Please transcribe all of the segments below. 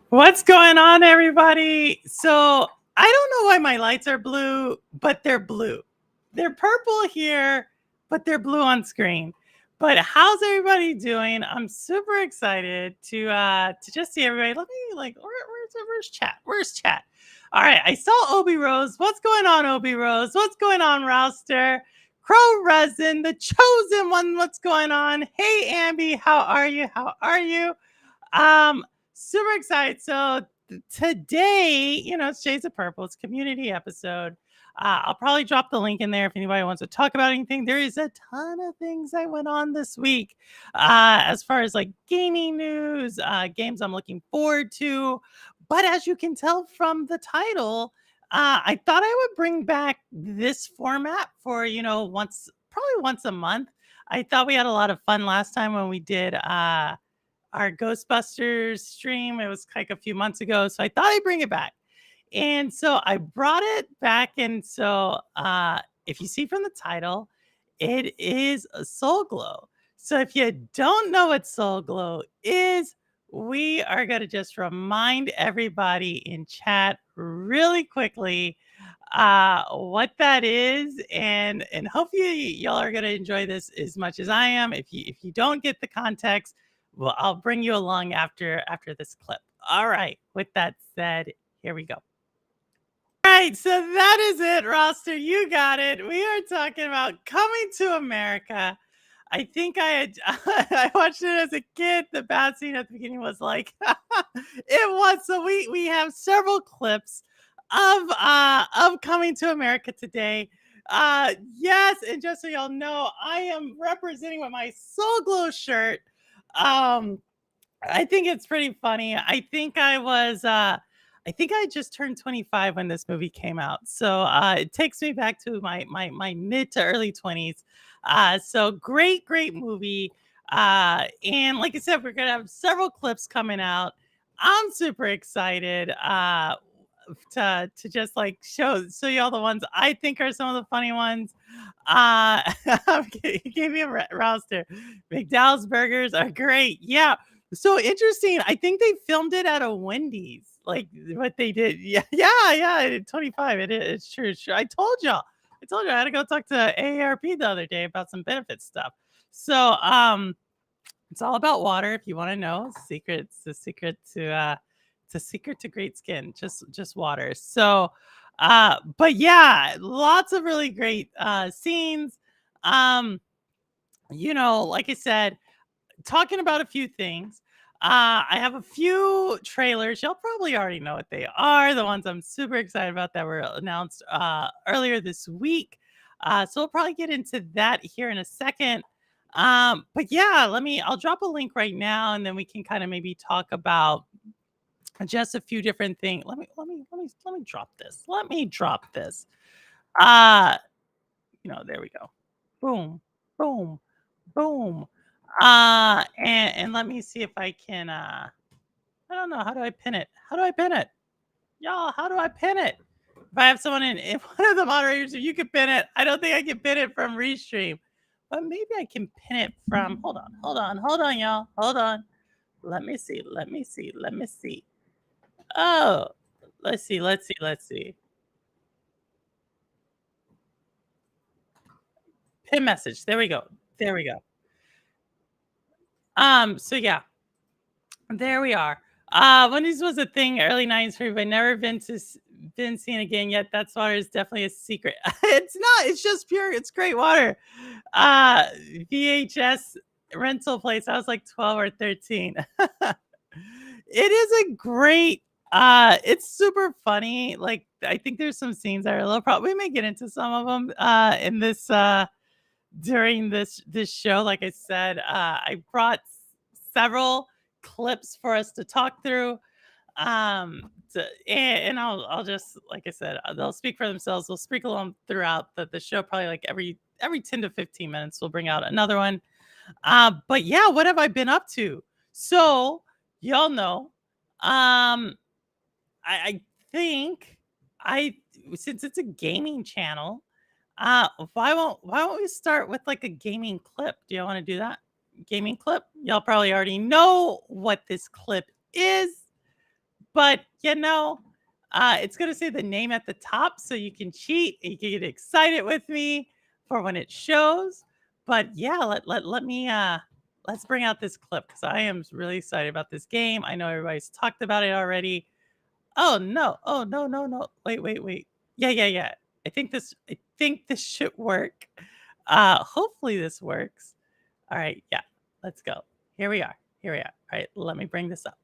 What's going on, everybody? So I don't know why my lights are blue, but they're blue. They're purple here, but they're blue on screen. But how's everybody doing? I'm super excited to just see everybody. Let me where's chat? Where's chat? All right, I saw Obi Rose. What's going on, Obi Rose? What's going on, Rouster? Crow Resin, the chosen one. What's going on? Hey, Ambi, how are you? How are you? Super excited. So today, it's Shades of Purple. It's a community episode. I'll probably drop the link in there if anybody wants to talk about anything. There is a ton of things I went on this week as far as like gaming news, games I'm looking forward to. But as you can tell from the title, I thought I would bring back this format for, probably once a month. I thought we had a lot of fun last time when we did our Ghostbusters stream. It was like a few months ago. So I thought I'd bring it back. And so I brought it back. And so if you see from the title, it is a Soul Glow. So if you don't know what Soul Glow is, we are going to just remind everybody in chat really quickly what that is, and hopefully y'all are going to enjoy this as much as I am. If you don't get the context, well, I'll bring you along after this clip. All right. With that said, here we go. All right. So that is it, Roster. You got it. We are talking about Coming to America. I think I watched it as a kid. The bad scene at the beginning was like it was. So we have several clips of Coming to America today. Yes, and just so y'all know, I am representing with my Soul Glow shirt. I think it's pretty funny. I think I just turned 25 when this movie came out. So it takes me back to my mid to early 20s. So great movie. And like I said, we're gonna have several clips coming out. I'm super excited to just like show y'all the ones I think are some of the funny ones. He gave me a roster. McDowell's burgers are great. Yeah. So interesting. I think they filmed it at a Wendy's, like what they did. Yeah. 25. It's true. It's true. I told y'all. I had to go talk to AARP the other day about some benefit stuff. So it's all about water if you want to know. It's a secret to great skin. Just water. So but yeah, lots of really great scenes. Like I said, talking about a few things. I have a few trailers. Y'all probably already know what they are. The ones I'm super excited about that were announced earlier this week. So we'll probably get into that here in a second. But yeah, I'll drop a link right now, and then we can kind of maybe talk about just a few different things. Let me drop this. Let me drop this. Uh, there we go. Boom, boom, boom. And let me see if I can I don't know, how do I pin it? How do I pin it? Y'all, how do I pin it? If I have someone in one of the moderators, if you could pin it, I don't think I can pin it from Restream. But maybe I can pin it from hold on, y'all. Hold on. Let me see. Oh, let's see. Pin message. There we go. So yeah, there we are. When this was a thing, early 90s for me, but never been seen again yet. That's water is definitely a secret. It's not. It's just pure. It's great water. Uh, VHS rental place. I was like 12 or 13. It is a great. It's super funny. Like I think there's some scenes that are a little. We may get into some of them. In this. During this show, like I said, I brought several clips for us to talk through. And I'll just like I said, they'll speak for themselves. We'll sprinkle them throughout the show, probably like every 10 to 15 minutes. We'll bring out another one. But yeah, what have I been up to? So y'all know, um, I think I since it's a gaming channel, why won't we start with like a gaming clip? Do y'all want to do that? Gaming clip? Y'all probably already know what this clip is, but it's gonna say the name at the top so you can cheat. You can get excited with me for when it shows. But yeah, let me let's bring out this clip because I am really excited about this game. I know everybody's talked about it already. Oh no. Oh no, no, no. Wait. Yeah, yeah, yeah. I think this should work. Hopefully this works. All right, yeah. Let's go. Here we are. Here we are. All right, let me bring this up.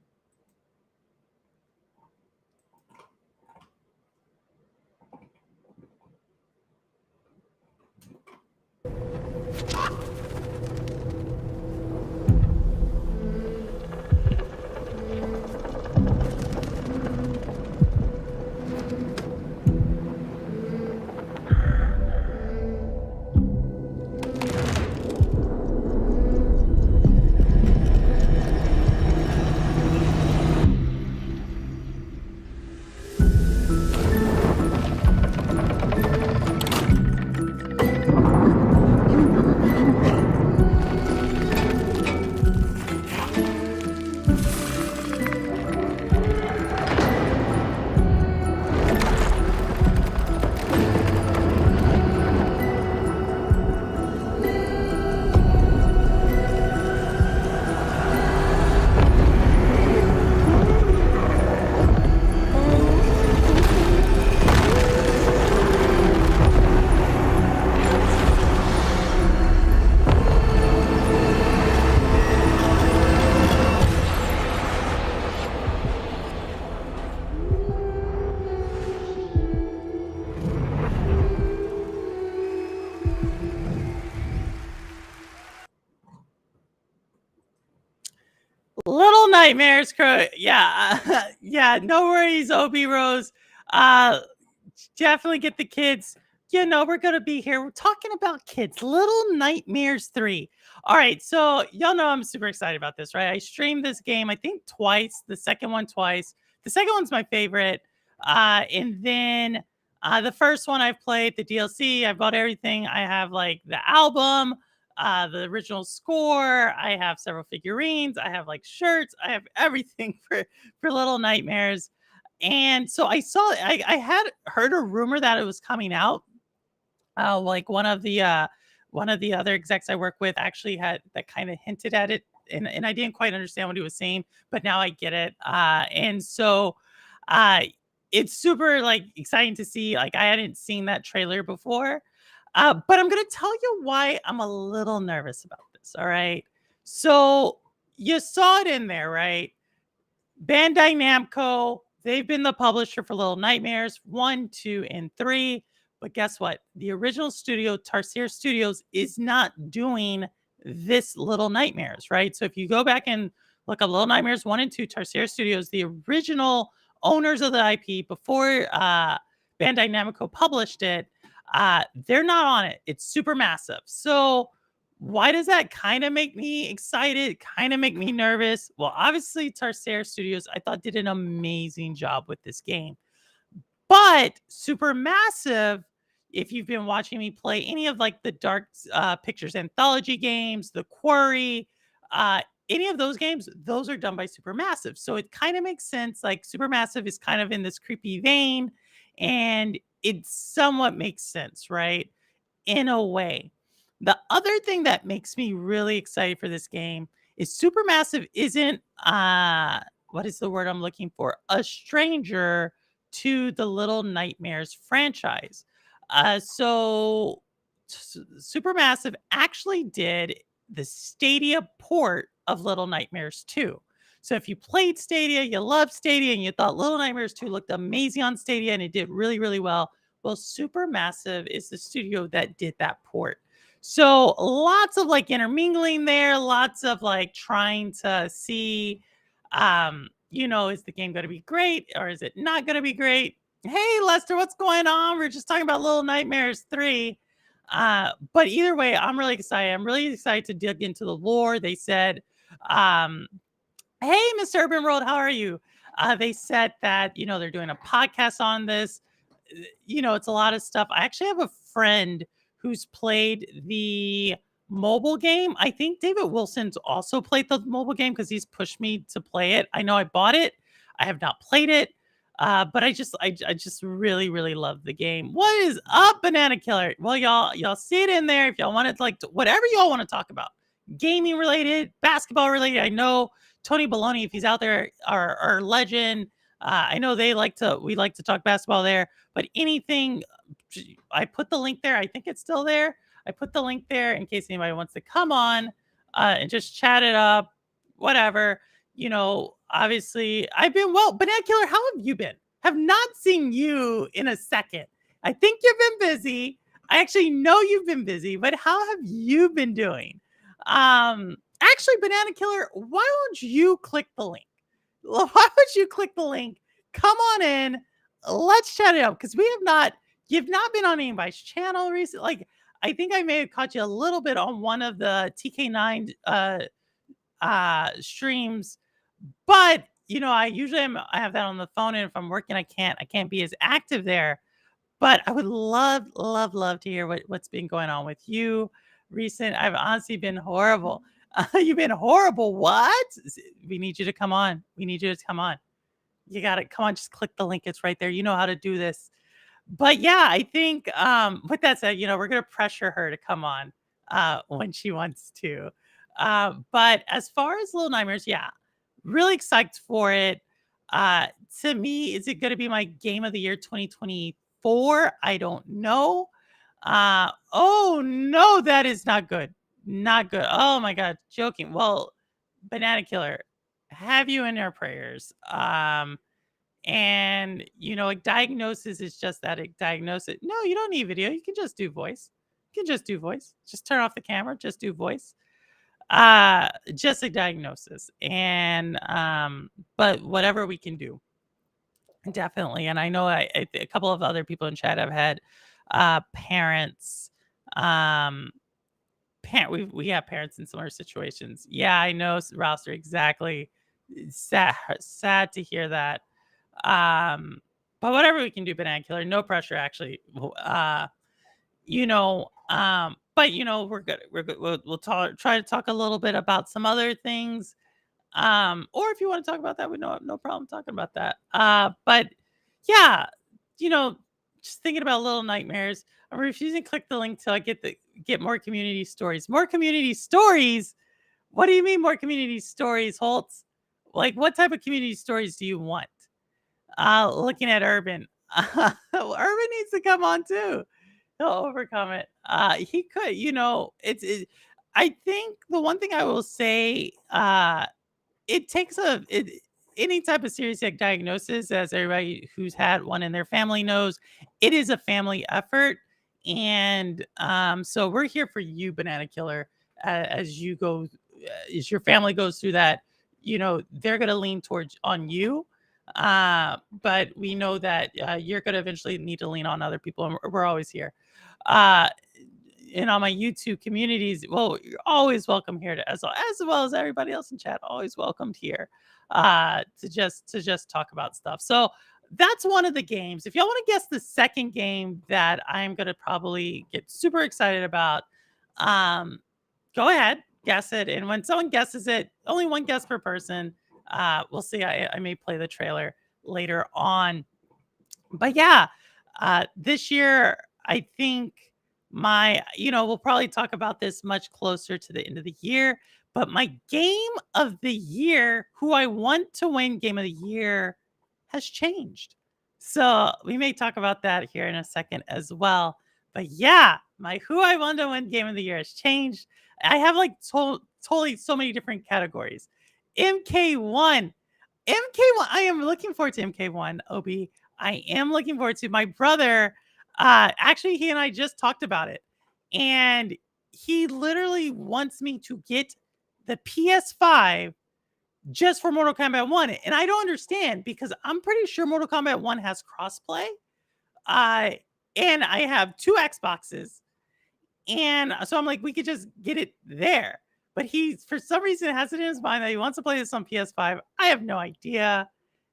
Little Nightmares Crow. Yeah. Yeah, no worries, Obi Rose. Uh Definitely get the kids. We're gonna be here. We're talking about kids. Little Nightmares 3. All right, so y'all know I'm super excited about this, right? I streamed this game, I think twice, the second one twice. The second one's my favorite. And then the first one I've played, the DLC, I bought everything. I have like the album, the original score, I have several figurines, I have like shirts, I have everything for Little Nightmares. And so I had heard a rumor that it was coming out. Like one of the other execs I work with actually had that kind of hinted at it, and I didn't quite understand what he was saying, but now I get it. And so uh it's super like exciting to see. Like I hadn't seen that trailer before. But I'm gonna tell you why I'm a little nervous about this. All right. So you saw it in there, right? Bandai Namco, they've been the publisher for Little Nightmares 1, 2, and 3. But guess what? The original studio, Tarsier Studios, is not doing this Little Nightmares, right? So if you go back and look at Little Nightmares 1 and 2, Tarsier Studios, the original owners of the IP before Bandai Namco published it, they're not on it. It's super massive. So why does that kind of make me excited? Kind of make me nervous? Well, obviously, Tarsier Studios, I thought, did an amazing job with this game. But Supermassive, if you've been watching me play any of like the Dark Pictures anthology games, The Quarry, any of those games, those are done by Supermassive. So it kind of makes sense. Like Supermassive is kind of in this creepy vein, and it somewhat makes sense, right? In a way. The other thing that makes me really excited for this game is Supermassive isn't what is the word I'm looking for? A stranger to the Little Nightmares franchise. Supermassive actually did the Stadia port of Little Nightmares 2. So if you played Stadia, you loved Stadia, and you thought Little Nightmares 2 looked amazing on Stadia and it did really, really well, well, Supermassive is the studio that did that port. So lots of like intermingling there, lots of like trying to see, is the game going to be great or is it not going to be great? Hey, Lester, what's going on? We're just talking about Little Nightmares 3. But either way, I'm really excited. I'm really excited to dig into the lore. They said, um, hey, Mr. Urban World, how are you? They said that, they're doing a podcast on this. It's a lot of stuff. I actually have a friend who's played the mobile game. I think David Wilson's also played the mobile game because he's pushed me to play it. I know I bought it. I have not played it. But I just really, really love the game. What is up, Banana Killer? Well, y'all see it in there if y'all want it, like whatever y'all want to talk about. Gaming related, basketball related. I know Tony Baloney, if he's out there, our legend. I know we like to talk basketball there, but anything, I put the link there. I think it's still there. I put the link there in case anybody wants to come on and just chat it up, whatever. Obviously, I've been well. Banana Killer, how have you been? Have not seen you in a second. I think you've been busy. I actually know you've been busy, but how have you been doing? Actually, Banana Killer, why won't you click the link? Why would you click the link? Come on in. Let's chat it up because you've not been on anybody's channel recently. Like, I think I may have caught you a little bit on one of the TK9 streams, but I have that on the phone, and if I'm working, I can't be as active there. But I would love, love, love to hear what's been going on with you recent. I've honestly been horrible. You've been horrible. What? We need you to come on. We need you to come on. You got it. Come on, just click the link. It's right there. You know how to do this. But yeah, I think with that said, we're gonna pressure her to come on when she wants to. But as far as Little Nightmares, yeah, really excited for it. To me, is it gonna be my game of the year 2024? I don't know. Oh no, that is not good. Not good. Oh my god, joking. Well, Banana Killer, have you in our prayers. And a diagnosis is just that, a diagnosis. No, you don't need video. You can just do voice. You can just do voice. Just turn off the camera, just do voice. Just a diagnosis. And but whatever we can do. Definitely. And I know a couple of other people in chat have had parents we have parents in similar situations. Yeah, I know, Rouster, exactly. Sad to hear that. But whatever we can do, Banana Killer, no pressure actually. But we're good. We're good. We'll try to talk a little bit about some other things. Or if you want to talk about that, we no problem talking about that. But yeah, just thinking about Little Nightmares. I'm refusing to click the link till I get more community stories. More community stories? What do you mean more community stories, Holtz? Like, what type of community stories do you want? Looking at Urban. Urban needs to come on too. He'll overcome it. He could, I think the one thing I will say, it takes any type of serious diagnosis, as everybody who's had one in their family knows, it is a family effort. And so we're here for you, Banana Killer, as your family goes through that. They're going to lean towards on you. But we know that you're going to eventually need to lean on other people, and we're always here. And on my YouTube communities, well, you're always welcome here as well as everybody else in chat. Always welcomed here to just talk about stuff. So that's one of the games. If y'all want to guess the second game that I'm going to probably get super excited about, go ahead, guess it. And when someone guesses it, only one guess per person. We'll see. I may play the trailer later on. But yeah, this year, I think we'll probably talk about this much closer to the end of the year. But my game of the year, who I want to win game of the year, has changed. So we may talk about that here in a second as well. But yeah, my who I want to win game of the year has changed. I have like totally so many different categories. MK1. MK1. I am looking forward to MK1, Obi. I am looking forward to my brother. Actually, he and I just talked about it. And he literally wants me to get the PS5 just for Mortal Kombat 1. And I don't understand because I'm pretty sure Mortal Kombat 1 has crossplay. And I have 2 Xboxes. And so I'm like, we could just get it there. But he, for some reason, has it in his mind that he wants to play this on PS5. I have no idea.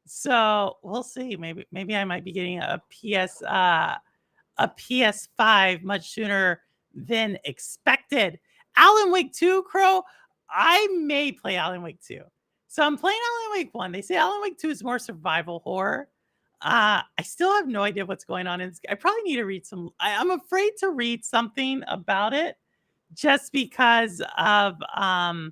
So we'll see. Maybe I might be getting a PS5 much sooner than expected. Alan Wake 2, Crow. I may play Alan Wake 2. So I'm playing Alan Wake 1. They say Alan Wake 2 is more survival horror. I still have no idea what's going on. I probably need to read some. I'm afraid to read something about it just because of I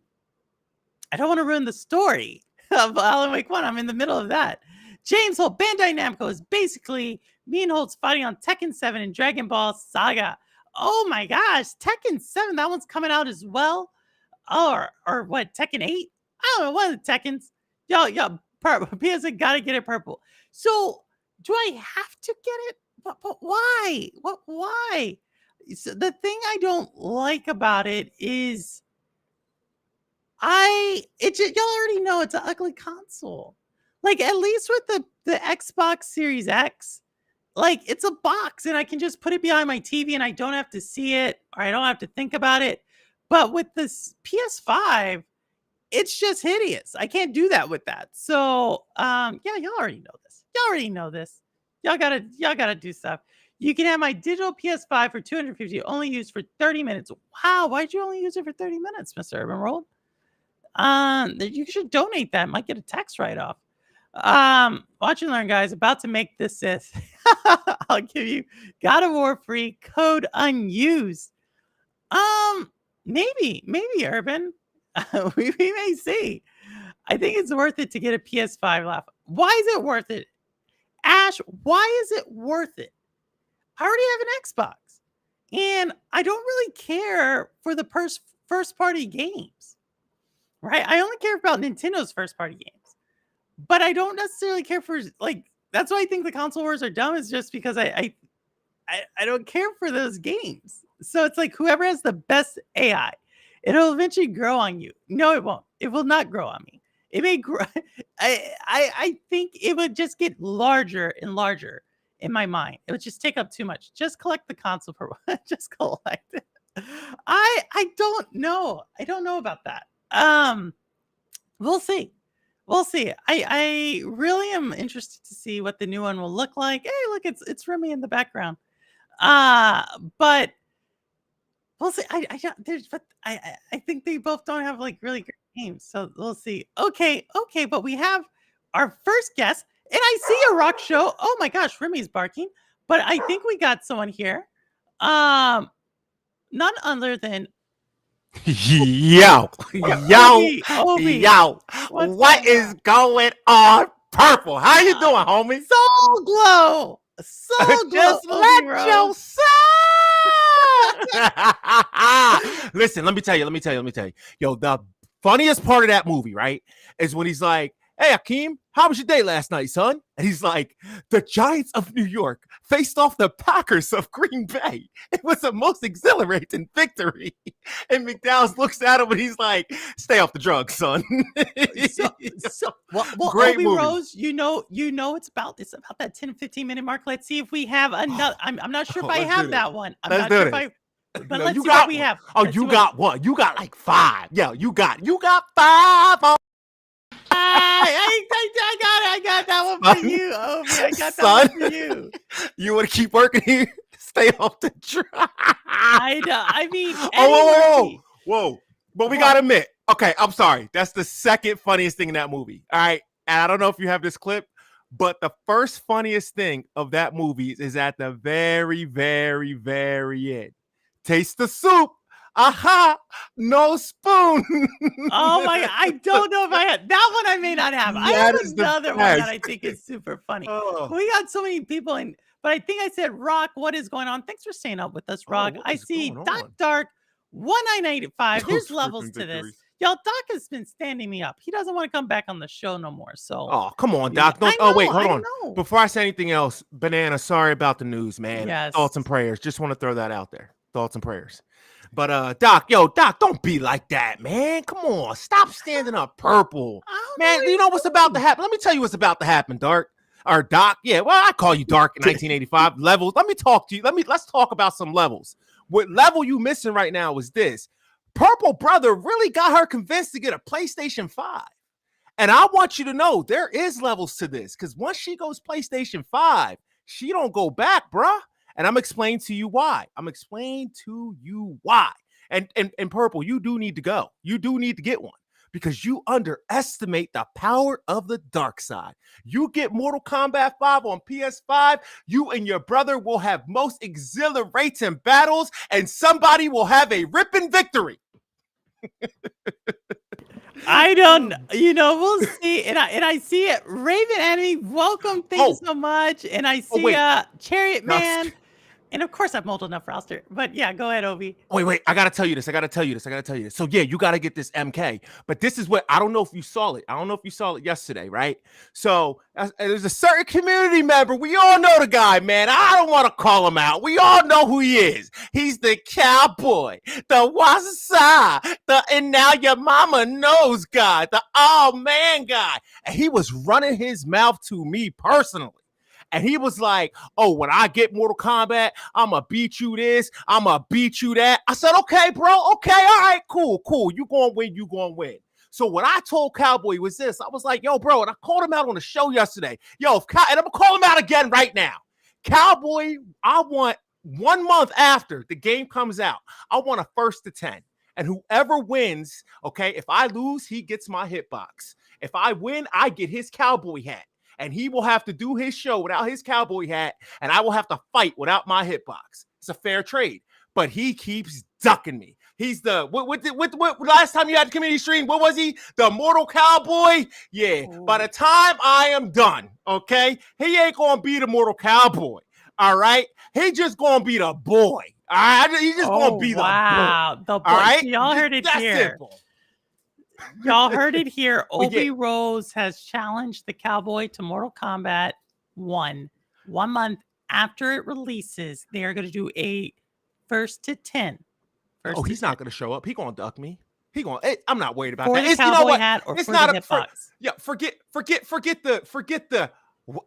don't want to ruin the story of Alan Wake 1. I'm in the middle of that. James Holt, Bandai Namco is basically me and Holt's fighting on Tekken 7 and Dragon Ball Saga. Oh my gosh, Tekken 7, that one's coming out as well. Or what, Tekken 8? I don't know, one of the Tekkens. Y'all, PSA gotta get it purple. So do I have to get it? But why? Why? So the thing I don't like about it is y'all already know it's an ugly console. Like at least with the Xbox Series X, like it's a box and I can just put it behind my TV and I don't have to see it or I don't have to think about it. But with this PS5, it's just hideous. I can't do that with that. So yeah, y'all already know this. Y'all gotta do stuff. You can have my digital PS5 for $250, only used for 30 minutes. Wow, why'd you only use it for 30 minutes, Mr. Urban World? You should donate that. Might get a tax write-off. Watch and learn, guys. About to make this Sith. I'll give you God of War free code unused. Maybe Urban. we may see. I think it's worth it to get a PS5 laugh. Why is it worth it? Ash, why is it worth it? I already have an Xbox. And I don't really care for the first party games. Right? I only care about Nintendo's first party games. But I don't necessarily care for that's why I think the console wars are dumb, is just because I don't care for those games. So it's like whoever has the best AI, it'll eventually grow on you. No, it won't. It will not grow on me. It may grow. I think it would just get larger and larger in my mind. It would just take up too much. Just collect the console for one. Just collect it. I don't know. I don't know about that. We'll see. We'll see. I really am interested to see what the new one will look like. Hey, look, it's Remy in the background. But we'll see. I think they both don't have like really great games, so we'll see. Okay, but we have our first guest, and I see a rock show. Oh my gosh, Remy's barking, but I think we got someone here. None other than Yo, what is going on, Purple? How you doing, homie? Soul Glow. Just let your Listen, let me tell you. Yo, the funniest part of that movie, right, is when he's like, "Hey, Akeem, how was your day last night, son?" And he's like, "The Giants of New York faced off the Packers of Green Bay. It was the most exhilarating victory." And McDowell looks at him and he's like, "Stay off the drugs, son." Well, Great Obi movie. Rose, you know it's about that 10-15 minute mark. Let's see if we have another. I'm not sure if I have that one. I'm not sure if I. But let's see what we have. Oh, you got one. You got like 5. Yeah, you got 5. Oh. I got that one for you, Obi. I got that one for you. You want to keep working here? Stay off the drugs. I know. I mean, whoa. But we gotta admit, okay, I'm sorry. That's the second funniest thing in that movie. All right. And I don't know if you have this clip, but the first funniest thing of that movie is at the very, very, very end. Taste the soup. Aha, no spoon. Oh my! I don't know if I had that one. I may not have. I That have is the another one that best. I think is super funny. Oh. We got so many people in, but I think I said Rock. What is going on? Thanks for staying up with us, Oh, Rock. what I is see going Doc on? Dark 1985. There's Those levels freaking to this. victories. Y'all, Doc has been standing me up. He doesn't want to come back on the show no more. So, Oh, come on, you know, Doc. Don't. I Oh, wait, know, hold I on. know. Before I say anything else, Banana, sorry about the news, man. Yes. Thoughts and prayers. Just want to throw that out there. Thoughts and prayers. But Doc, Doc, don't be like that, man. Come on, stop standing up purple, I don't man. know You know what's about to happen? Let me tell you what's about to happen, Dark or Doc. Yeah, well, I call you Dark in 1985 levels. Let me talk to you. Let's talk about some levels. What level you missing right now is this: Purple Brother really got her convinced to get a PlayStation 5. And I want you to know there is levels to this, because once she goes PlayStation 5, she don't go back, bruh. And I'm explaining to you why. And Purple, you do need to go. You do need to get one, because you underestimate the power of the dark side. You get Mortal Kombat 5 on PS5, you and your brother will have most exhilarating battles, and somebody will have a ripping victory. I don't, we'll see. And I see it. Raven Enemy, welcome. Thanks so much. And I see Chariot Man. And of course, I'm old enough for Alistair. But yeah, go ahead, Obi. Wait. I gotta tell you this. So yeah, you gotta get this MK. But this is what I don't know if you saw it. Yesterday, right? So there's a certain community member. We all know the guy, man. I don't want to call him out. We all know who he is. He's the cowboy, the wasa, and now your mama knows guy, the all man guy. And he was running his mouth to me personally. And he was like, oh, when I get Mortal Kombat, I'm going to beat you this. I'm going to beat you that. I said, okay, bro. Okay. All right, cool. You going to win. So what I told Cowboy was this. I was like, yo, bro, and I called him out on the show yesterday. And I'm going to call him out again right now. Cowboy, I want 1 month after the game comes out, I want a 1st to 10. And whoever wins, okay, if I lose, he gets my hitbox. If I win, I get his cowboy hat. And he will have to do his show without his cowboy hat, and I will have to fight without my hitbox. It's a fair trade, but he keeps ducking me. He's the what last time you had the community stream? What was he? The Mortal Cowboy? Yeah. Ooh. By the time I am done, okay, he ain't gonna be the Mortal Cowboy. All right, he just gonna be the boy. All right, he's just gonna be the boy. The boy. All right, y'all heard it here. Simple. Y'all heard it here. Obi Rose has challenged the Cowboy to Mortal Kombat 1 month after it releases. They are going to do a 1st to 10. He's not going to show up. He's going to duck me. I'm not worried about for that. The cowboy hat or it's for not the hitbox. Forget the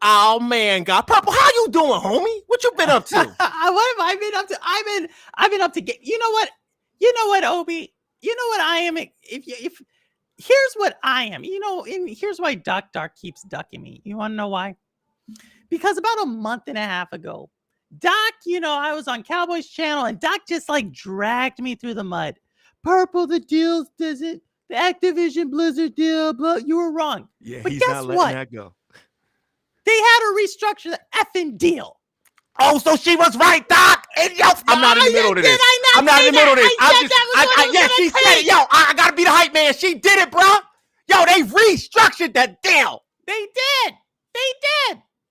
oh man, God, Purple, how you doing, homie? What you been up to? What have I been up to? I've been up to get. You know what, Obi? You know what I am? If here's what I am, and here's why Doc Dark keeps ducking me. You want to know why? Because about a month and a half ago, Doc, I was on Cowboy's channel, and Doc just like dragged me through the mud. Purple, the deals doesn't, the Activision Blizzard deal, blah, you were wrong. Yeah, but he's guess not letting what? that go. They had to restructure the effing deal. Oh, so she was right, Doc. And I'm not in the middle of this. I'm not in the middle of this. She said it. I gotta be the hype man. She did it, bro. They restructured that deal. They did.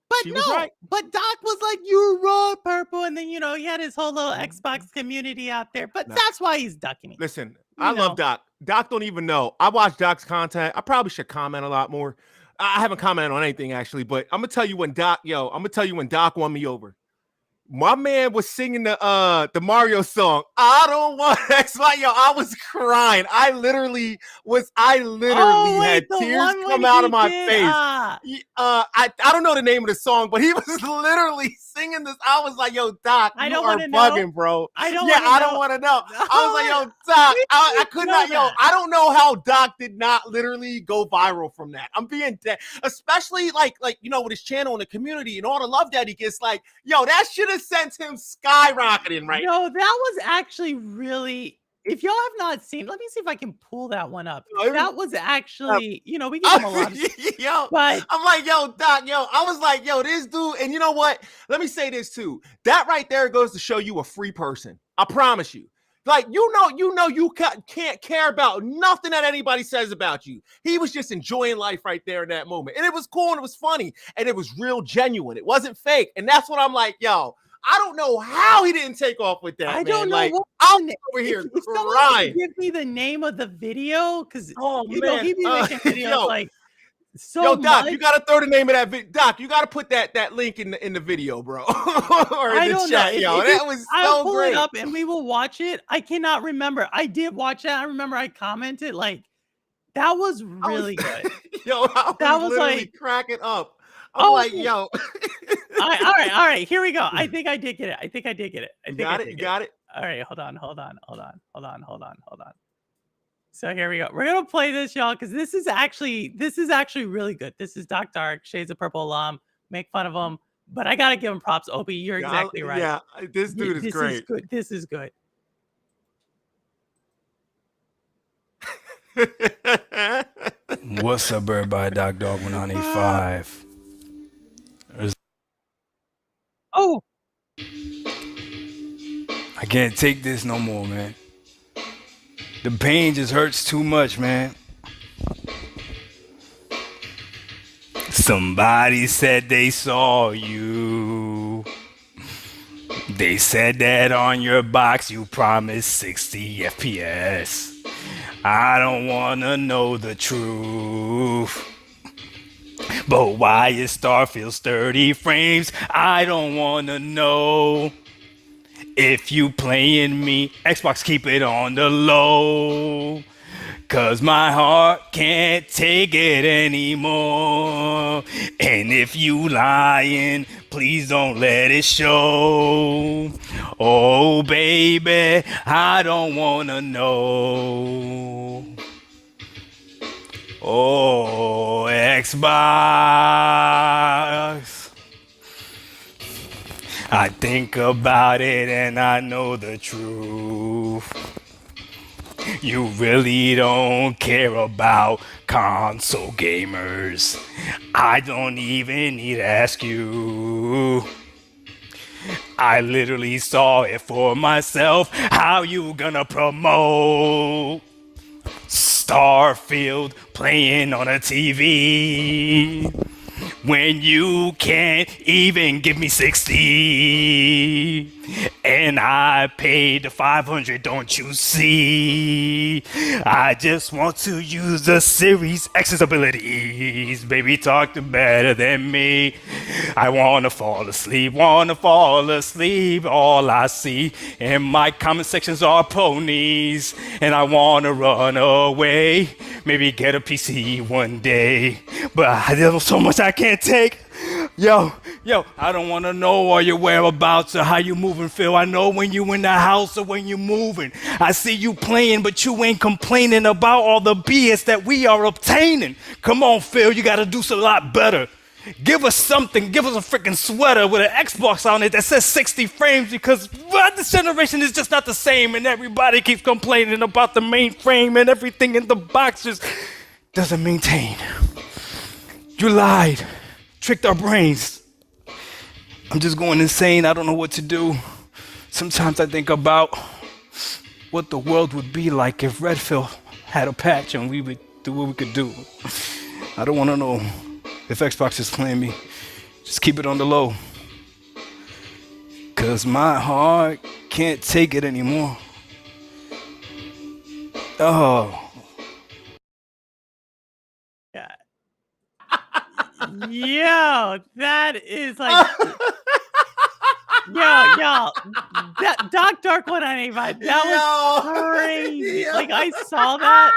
But but Doc was like, you're wrong, Purple. And then, he had his whole little Xbox community out there. But that's why he's ducking me. Listen, I love Doc. Doc don't even know. I watch Doc's content. I probably should comment a lot more. I haven't commented on anything, actually. But I'm going to tell you when Doc won me over. My man was singing the Mario song. I don't want X. I was crying. I literally had tears come out of my face. I don't know the name of the song, but he was literally singing this. I was like, yo, Doc, you are bugging, bro. I don't want to know. I was like, yo, Doc, I could not, I don't know how Doc did not literally go viral from that. I'm being dead. Especially like, with his channel in the community and all the love that he gets, like, yo, that should have sent him skyrocketing, right? No, that was actually really. If y'all have not seen, let me see if I can pull that one up. That was actually, we give him a lot of but I'm like, yo, Doc, I was like, yo, this dude, and you know what? Let me say this too. That right there goes to show you a free person. I promise you. Like, you can't care about nothing that anybody says about you. He was just enjoying life right there in that moment. And it was cool and it was funny and it was real genuine. It wasn't fake. And that's what I'm like, yo, I don't know how he didn't take off with that. I don't know like, what I'm over here if someone crying. can give me the name of the video, because you know, he be making videos like so yo, Doc, much. you gotta throw the name of that video. Doc, you gotta put that link in the video, bro. Or in the chat, yo. That was I'll so pull great. it up and we will watch it. I cannot remember. I did watch that. I remember I commented like that was really good. Yo, I was literally like cracking up. I'm like, yo. All right. Here we go. I think I did get it. I think I did get it. You got it. All right, hold on. So here we go. We're gonna play this, y'all, because this is actually really good. This is Doc Dark, Shades of Purple alum. Make fun of him, but I gotta give him props. Opie, you're exactly right. Yeah, this dude is great. This is good. What's up, everybody? Doc Dog 1985. Oh, I can't take this no more, man. The pain just hurts too much, man. Somebody said they saw you. They said that on your box you promised 60 FPS. I don't wanna know the truth. But why is Starfield's 30 frames? I don't wanna know. If you playing me, Xbox, keep it on the low. Cause my heart can't take it anymore. And if you lying, please don't let it show. Oh baby, I don't wanna know. Oh, Xbox. I think about it and I know the truth. You really don't care about console gamers. I don't even need to ask you. I literally saw it for myself. How you gonna promote Starfield playing on a TV when you can't even give me 60? And I paid the 500, don't you see? I just want to use the Series X's abilities. Baby, talk to better than me. I wanna fall asleep. All I see in my comment sections are ponies. And I wanna run away. Maybe get a PC one day. But there's so much I can't take. Yo, I don't want to know all your whereabouts or how you moving, Phil. I know when you in the house or when you moving. I see you playing, but you ain't complaining about all the BS that we are obtaining. Come on, Phil, you got to do a lot better. Give us something. Give us a freaking sweater with an Xbox on it that says 60 frames, because this generation is just not the same, and everybody keeps complaining about the mainframe and everything in the box just doesn't maintain. You lied. Tricked our brains. I'm just going insane. I don't know what to do. Sometimes I think about what the world would be like if Redfield had a patch and we would do what we could do. I don't want to know if Xbox is playing me. Just keep it on the low. Cause my heart can't take it anymore. Oh. Yo, that is like, yo, Doc Dark 185. That was crazy. Like, I saw that.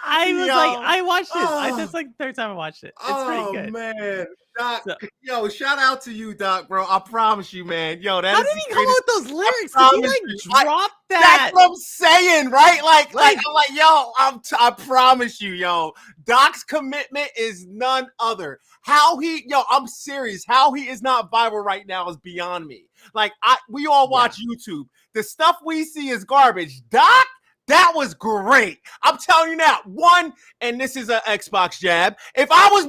I was like, I watched it. That's like the third time I watched it. It's pretty good. Oh man, Doc. Yo, shout out to you, Doc, bro. I promise you, man. Yo, how did he come up with those lyrics? Did he like drop that? That's what I'm saying, right? Like I'm like, yo, I promise you, yo. Doc's commitment is none other. I'm serious. How he is not viral right now is beyond me. Like, we all watch YouTube. The stuff we see is garbage. Doc, that was great. I'm telling you now. One, and this is an Xbox jab. If I was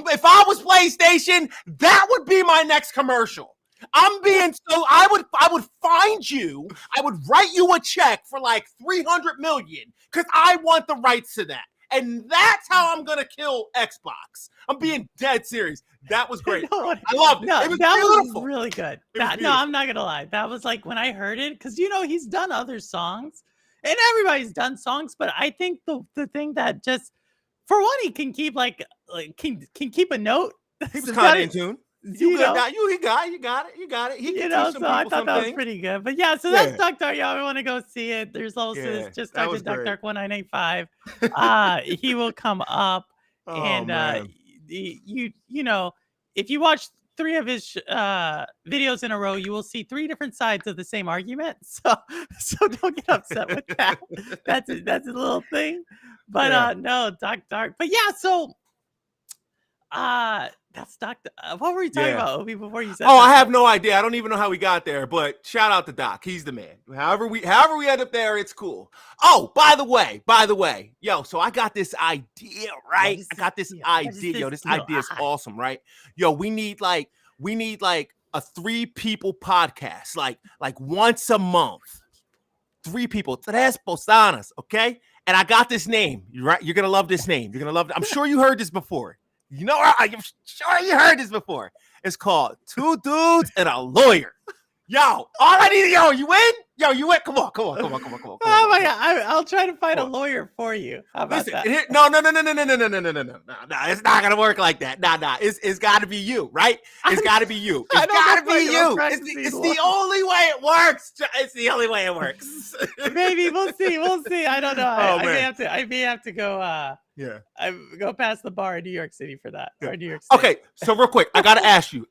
PlayStation, that would be my next commercial. I'm being so I would find you. I would write you a check for like 300 million because I want the rights to that. And that's how I'm gonna kill Xbox. I'm being dead serious. That was great. No, I loved it. no, It was that beautiful. was really good. It was No, beautiful. I'm not gonna lie. That was like when I heard it, because he's done other songs, and everybody's done songs, but I think the thing that just, for one, he can keep like can keep a note. He was So kind of that in is- tune. you know, You got it. He can teach some so I people thought that was something. pretty good. But yeah, so that's Yeah. Dark Dark. Y'all want to go see it? There's also Yeah, just that type was in Dark great. Dark 1985. He will come up, Oh, and man. you know, if you watch 3 of his videos in a row, you will see 3 different sides of the same argument. So don't get upset with that. That's a little thing. But Yeah. no, Dark. But yeah, so that's Doctor. What were you talking Yeah. about, Obi? Before you said? Oh, I that? have no idea. I don't even know how we got there, but shout out to Doc. He's the man. However we end up there, it's cool. Oh, by the way, yo, so I got this idea, right? is I got this this deal? What is idea. Yo, this this deal? idea is awesome, right? Yo, we need like a 3 people podcast, like once a month. 3 people, 3 personas, okay? And I got this name. You're right. You're gonna love this name. You're gonna love it. I'm sure you heard this before. I'm sure you heard this before. It's called 2 Dudes and a Lawyer. Yo, already, you win? Yo, you win. Come on. Oh my God! I'll try to find a Come on. lawyer for you. How about Listen, that? no. It's not gonna work like that. Nah. It's got to be you, right? It's got to be you. I It's don't got to look be like I'm you. practicing It's law. the only way it works. It's the only way it works. Maybe we'll see. I don't know. Oh, I man. may have to go. Yeah. I go past the bar in New York City for that. Yeah. Or New York State. Okay, so real quick, I gotta ask you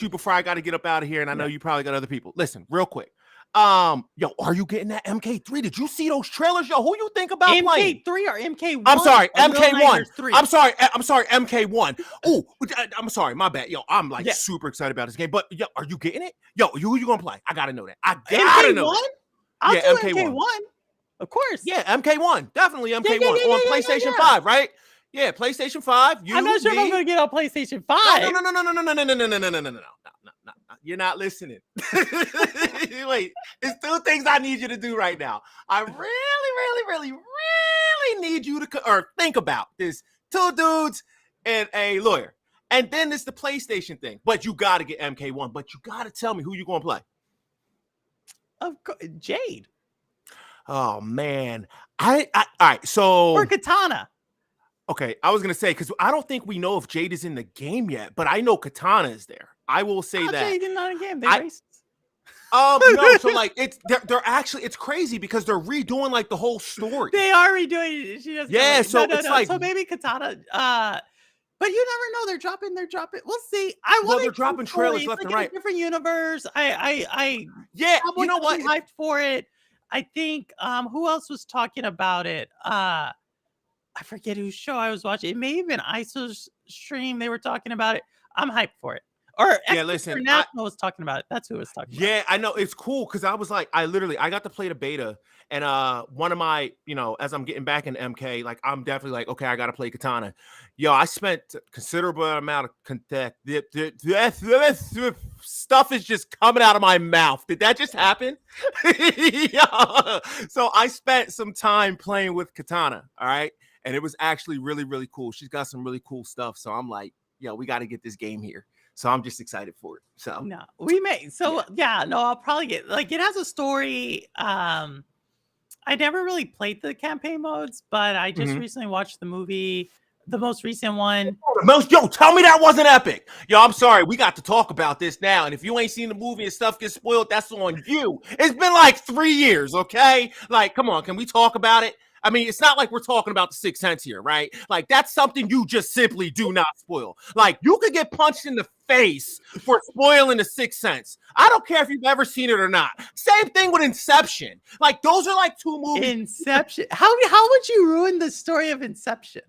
before I gotta get up out of here, and I know you probably got other people. Listen, real quick. Yo, are you getting that MK3? Did you see those trailers? Yo, who you think about playing? MK3 or MK1? I'm sorry, or Little MK1. Nightmares 3? I'm sorry, MK1. Oh, I'm sorry, my bad. Yo, I'm like super excited about this game. But yo, are you getting it? Yo, who you gonna play? I gotta know that. I gotta know. MK1? That. I'll Yeah, do MK1. MK1. Of course. Yeah, MK1. Definitely MK1 yeah, on yeah, PlayStation yeah. 5, right? Yeah, PlayStation 5. I'm not sure if I'm me. going to get on PlayStation 5. No. You're not listening. Wait, there's 2 things I need you to do right now. I really need you to think about this 2 dudes and a lawyer. And then there's the PlayStation thing. But you got to get MK1. But you got to tell me who you're going to play. Of course, Jade. Oh, man. All right, so... Or Katana. Okay, I was gonna say because I don't think we know if Jade is in the game yet, but I know Katana is there. I will say that. Jade is not in the game. They racist. No, so like they're actually it's crazy because they're redoing like the whole story. They are redoing it. She doesn't Yeah, know. so no, it's like- so maybe Katana. But you never know. They're dropping. We'll see. Well, they're dropping trailers left and right. Different universe. I Yeah, I'm you know what? hyped for it. I think. Who else was talking about it? I forget whose show I was watching. It may have been ISO's stream. They were talking about it. I'm hyped for it. Or listen, International was talking about it. That's who was talking about it. Yeah, I know it's cool because I was like, I got to play the beta, and one of my, as I'm getting back in MK, like I'm definitely like, okay, I got to play Katana. Yo, I spent a considerable amount of contact. Stuff is just coming out of my mouth. Did that just happen? Yeah. So I spent some time playing with Katana. All right, and it was actually really, really cool. She's got some really cool stuff. So I'm like, yo, we got to get this game here. So I'm just excited for it. So no, we may. So yeah, no, I'll probably get it has a story. I never really played the campaign modes, but I just recently watched the movie, the most recent one. Yo, tell me that wasn't epic. Yo, I'm sorry. We got to talk about this now. And if you ain't seen the movie and stuff gets spoiled, that's on you. It's been like 3 years, okay? Like, come on, can we talk about it? I mean, it's not like we're talking about the Sixth Sense here, right? Like, that's something you just simply do not spoil. Like, you could get punched in the face for spoiling the Sixth Sense. I don't care if you've ever seen it or not. Same thing with Inception. Like, those are like 2 movies. Inception. How would you ruin the story of Inception?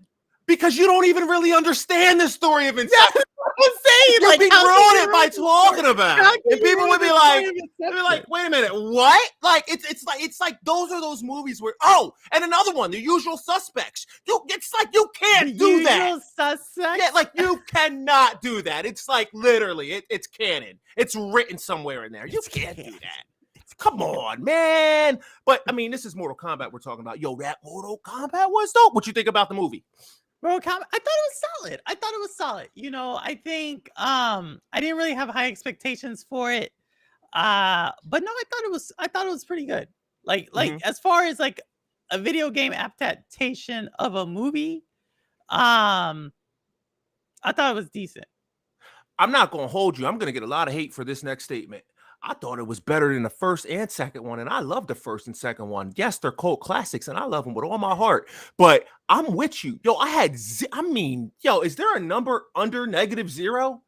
Because you don't even really understand the story of Inception. That's what I'm saying. You're Like, being how can ruined you it by ruin the talking story? about How it. can And you people ruin would be the like, story of they'd be Inception? like, wait a minute, what? Like it's like those are those movies where and another one, The Usual Suspects. It's like you can't The do that. Usual Suspects? Yeah, like you cannot do that. It's like literally, it's canon. It's written somewhere in there. You can't do that. Come on, man. But I mean, this is Mortal Kombat we're talking about. Yo, that Mortal Kombat was dope. What you think about the movie? Mortal Kombat, I thought it was solid. You know, I think I didn't really have high expectations for it. But no, I thought it was pretty good. Like as far as like a video game adaptation of a movie, I thought it was decent. I'm not gonna hold you. I'm gonna get a lot of hate for this next statement. I thought it was better than the first and second one, and I love the first and second one. Yes, they're cult classics, and I love them with all my heart. But I'm with you, yo. Is there a number under -0?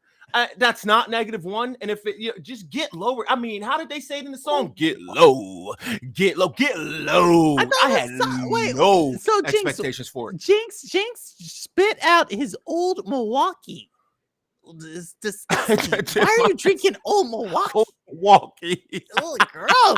That's not -1. And if it just get lower, I mean, how did they say it in the song? Get low, get low, get low. I had no expectations for it. Jinx spit out his old Milwaukee. It's disgusting. Why are you drinking old Milwaukee? Old Milwaukee. Oh, gross.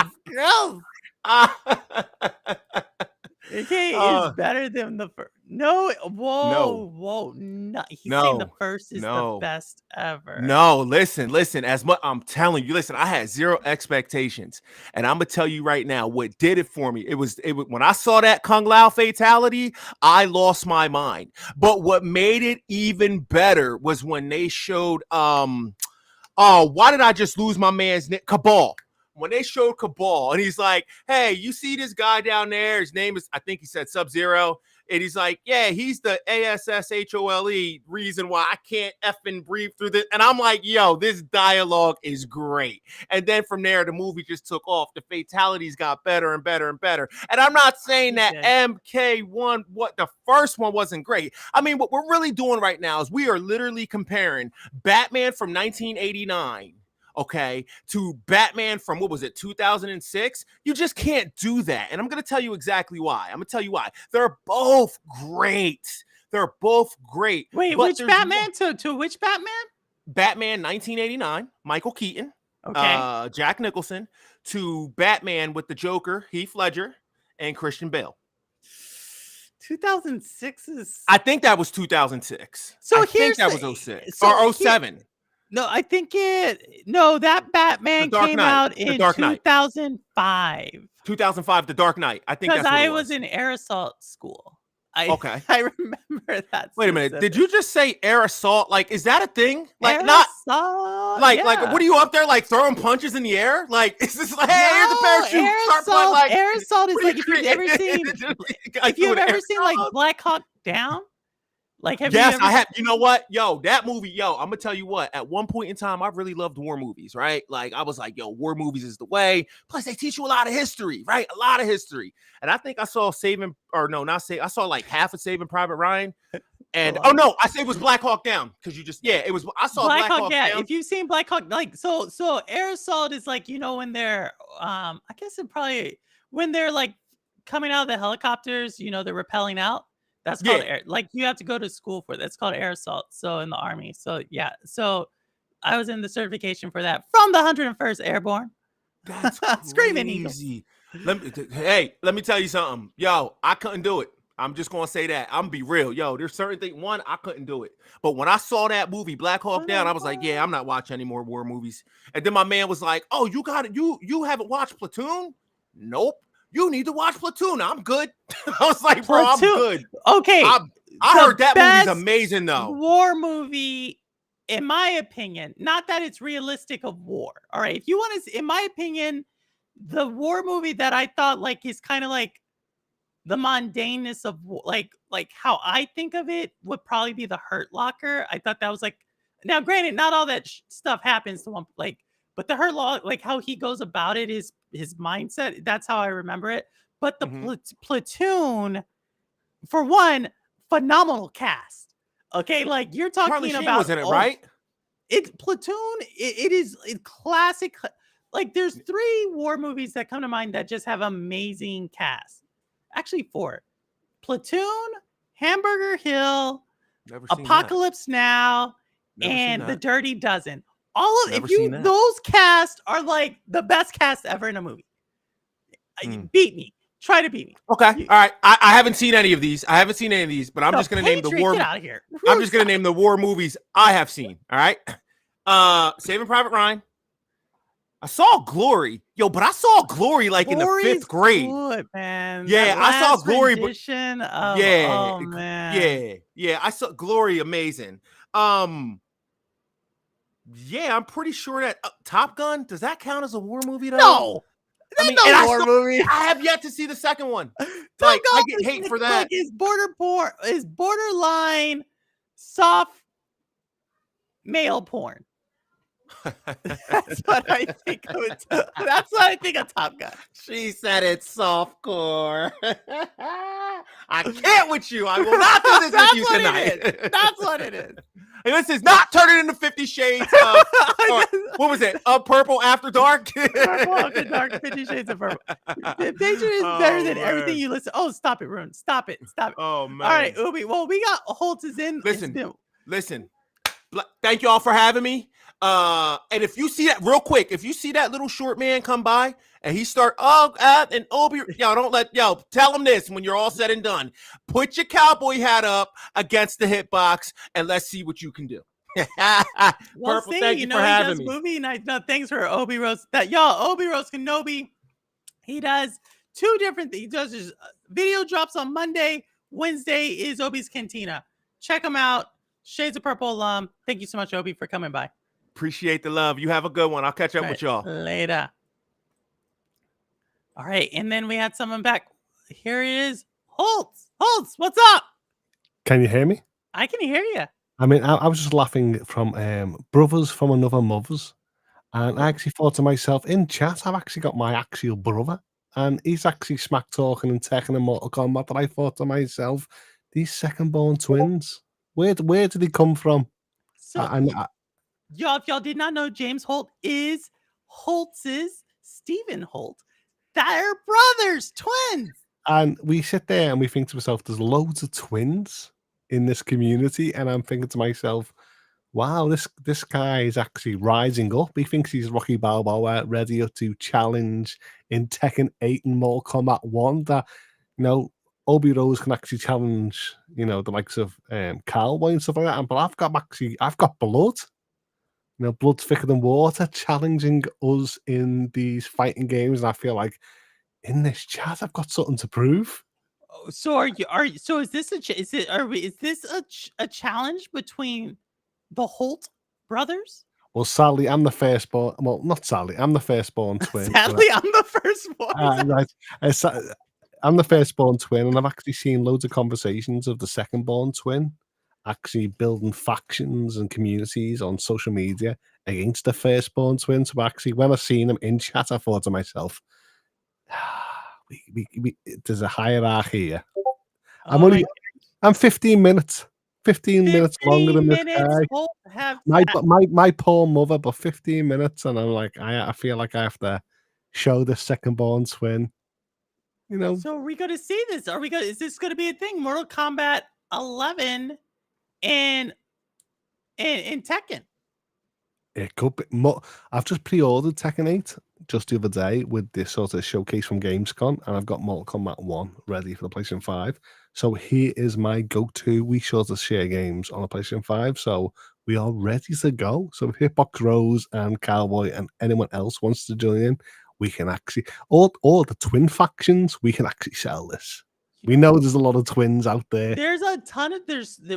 Okay, it's better than the first. No, whoa. No, he's saying the first is the best ever. No, listen. As much I'm telling you, listen, I had zero expectations, and I'm gonna tell you right now what did it for me. It was when I saw that Kung Lao fatality, I lost my mind. But what made it even better was when they showed why did I just lose my man's name? Cabal. When they showed Cabal, and he's like, hey, you see this guy down there? His name is, I think he said Sub-Zero. And he's like, yeah, he's the ASSHOLE reason why I can't effing breathe through this. And I'm like, yo, this dialogue is great. And then from there, the movie just took off. The fatalities got better and better and better. And I'm not saying that MK1, the first one wasn't great. I mean, what we're really doing right now is we are literally comparing Batman from 1989 to Batman from, 2006? You just can't do that. And I'm going to tell you exactly why. They're both great. Wait, which Batman to which Batman? Batman 1989, Michael Keaton, Jack Nicholson, to Batman with the Joker, Heath Ledger, and Christian Bale. 2006 is... I think that was 2006. So I think that was 06 or 07. No, I think that Batman came out in 2005. 2005, The Dark Knight. I think that's what it was. was in air assault school. I remember that. Wait a minute. Did you just say air assault? Like, is that a thing? Like, air not assault? like what are you up there like throwing punches in the air? Like, is this like, hey, here's a parachute? Air assault is like if you've ever seen like Black Hawk Down. Like, I have. You know what? Yo, that movie, I'm gonna tell you what, at one point in time, I really loved war movies, right? Like, I was like, yo, war movies is the way. Plus, they teach you a lot of history, right? A lot of history. And I think I saw I saw like half of Saving Private Ryan. And I say it was Black Hawk Down because it was. I saw Black Hawk Down. If you've seen Black Hawk, like, so air assault is like, when they're, I guess when they're like coming out of the helicopters, they're rappelling out. That's called air. Like, you have to go to school for that. It's called air assault. So in the Army. So yeah. So I was in the certification for that from the 101st Airborne. That's Screaming Eagle. Let me tell you something. Yo, I couldn't do it. I'm just gonna say that. I'm gonna be real. Yo, there's certain things. One, I couldn't do it. But when I saw that movie, Black Hawk Down, I was like, yeah, I'm not watching any more war movies. And then my man was like, oh, you got it. You haven't watched Platoon? Nope. You need to watch Platoon. I'm good. I was like, bro, I'm good. Okay. I heard that movie's amazing, though. War movie, in my opinion, not that it's realistic of war. All right. If you want to, in my opinion, the war movie that I thought like is kind of like the mundaneness of like how I think of it would probably be The Hurt Locker. I thought that was like, now granted, not all that stuff happens to one, like, but The Hurt Locker, like how he goes about it is his mindset. That's how I remember it. But the Platoon, for one, phenomenal cast. Okay, like you're talking Charlie Sheen about, was in it, right? It's Platoon. It is classic. Like, there's 3 war movies that come to mind that just have amazing cast. Actually, 4: Platoon, Hamburger Hill, Never seen that. Apocalypse Now, Never seen and The that. Dirty Dozen. All of Never if you seen that. those casts are like the best cast ever in a movie. Beat me. Try to beat me. Okay. All right. I haven't seen any of these. But I'm just gonna name the war. Get out of here. I'm just gonna name the war movies I have seen. All right. Saving Private Ryan. I saw Glory, but I saw Glory like in the 5th grade. Good, man. Yeah, I saw Glory, but oh man, yeah, I saw Glory, amazing. Yeah, I'm pretty sure that Top Gun, does that count as a war movie though? No, I mean, movie. I have yet to see the second one. Like, I get hate for that. Is borderline soft male porn. That's what I think of it. That's what I think of Top Gun. She said it's softcore. I can't with you. I will not do this with you tonight. That's what it is. And this is not turning into 50 Shades of what was it? Purple After Dark? Purple After Dark, 50 Shades of Purple. Temptation is better than everything you listen. Oh, stop it, Rune. Stop it. Oh man. All right, Ubi. Well, we got Holtz is in. Listen. Thank you all for having me. And if you see that real quick, if you see that little short man come by and he start and Obi, tell him this when you're all said and done. Put your cowboy hat up against the hitbox and let's see what you can do. Purple, thank you for having me. Movie night. No, thanks for Obi Rose. Obi Rose Kenobi. He does 2 different things. He does his video drops on Monday. Wednesday is Obi's Cantina. Check him out. Shades of Purple alum. Thank you so much, Obi, for coming by. Appreciate the love. You have a good one. I'll catch up with y'all later. All right, and then we had someone back. Here it is, Holtz. Holtz, what's up? Can you hear me? I can hear you. I mean, I was just laughing from Brothers from Another Mother's, and I actually thought to myself, in chat, I've actually got my actual brother, and he's actually smack talking and Tekken and Mortal Kombat, and I thought to myself, these second-born twins, where did he come from? So, y'all, if y'all did not know, James Holt is Holtz's Stephen Holt. They're brothers, twins. And we sit there and we think to ourselves, there's loads of twins in this community. And I'm thinking to myself, wow, this guy is actually rising up. He thinks he's Rocky Balboa, ready to challenge in Tekken 8 and Mortal Kombat 1. That, Obi Rose can actually challenge, the likes of Cowboy and stuff like that. But I've got blood. Blood's thicker than water, challenging us in these fighting games. And I feel like in this chat, I've got something to prove. So is this a challenge between the Holt brothers? Well, sadly, I'm the firstborn. Well, not sadly, I'm the firstborn twin. Sadly, I'm the firstborn. Right. I'm the firstborn twin, and I've actually seen loads of conversations of the secondborn twin actually building factions and communities on social media against the firstborn twin. So actually, when I seen them in chat, I thought to myself, there's a hierarchy here. I'm 15 minutes. 15 minutes longer than this guy. My poor mother, but 15 minutes, and I'm like, I feel like I have to show the second-born twin. So are we going to see this? Is this going to be a thing? Mortal Kombat 11 and Tekken. It could be more. I've just pre-ordered Tekken 8 just the other day with this sort of showcase from Gamescom, and I've got Mortal Kombat 1 ready for the PlayStation 5. So here is my go-to. We sort of share games on the PlayStation 5, so we are ready to go. So if Hitbox Rose and Cowboy and anyone else wants to join in, we can actually, all the twin factions, we can actually sell this. We know there's a lot of twins out there. There's a ton of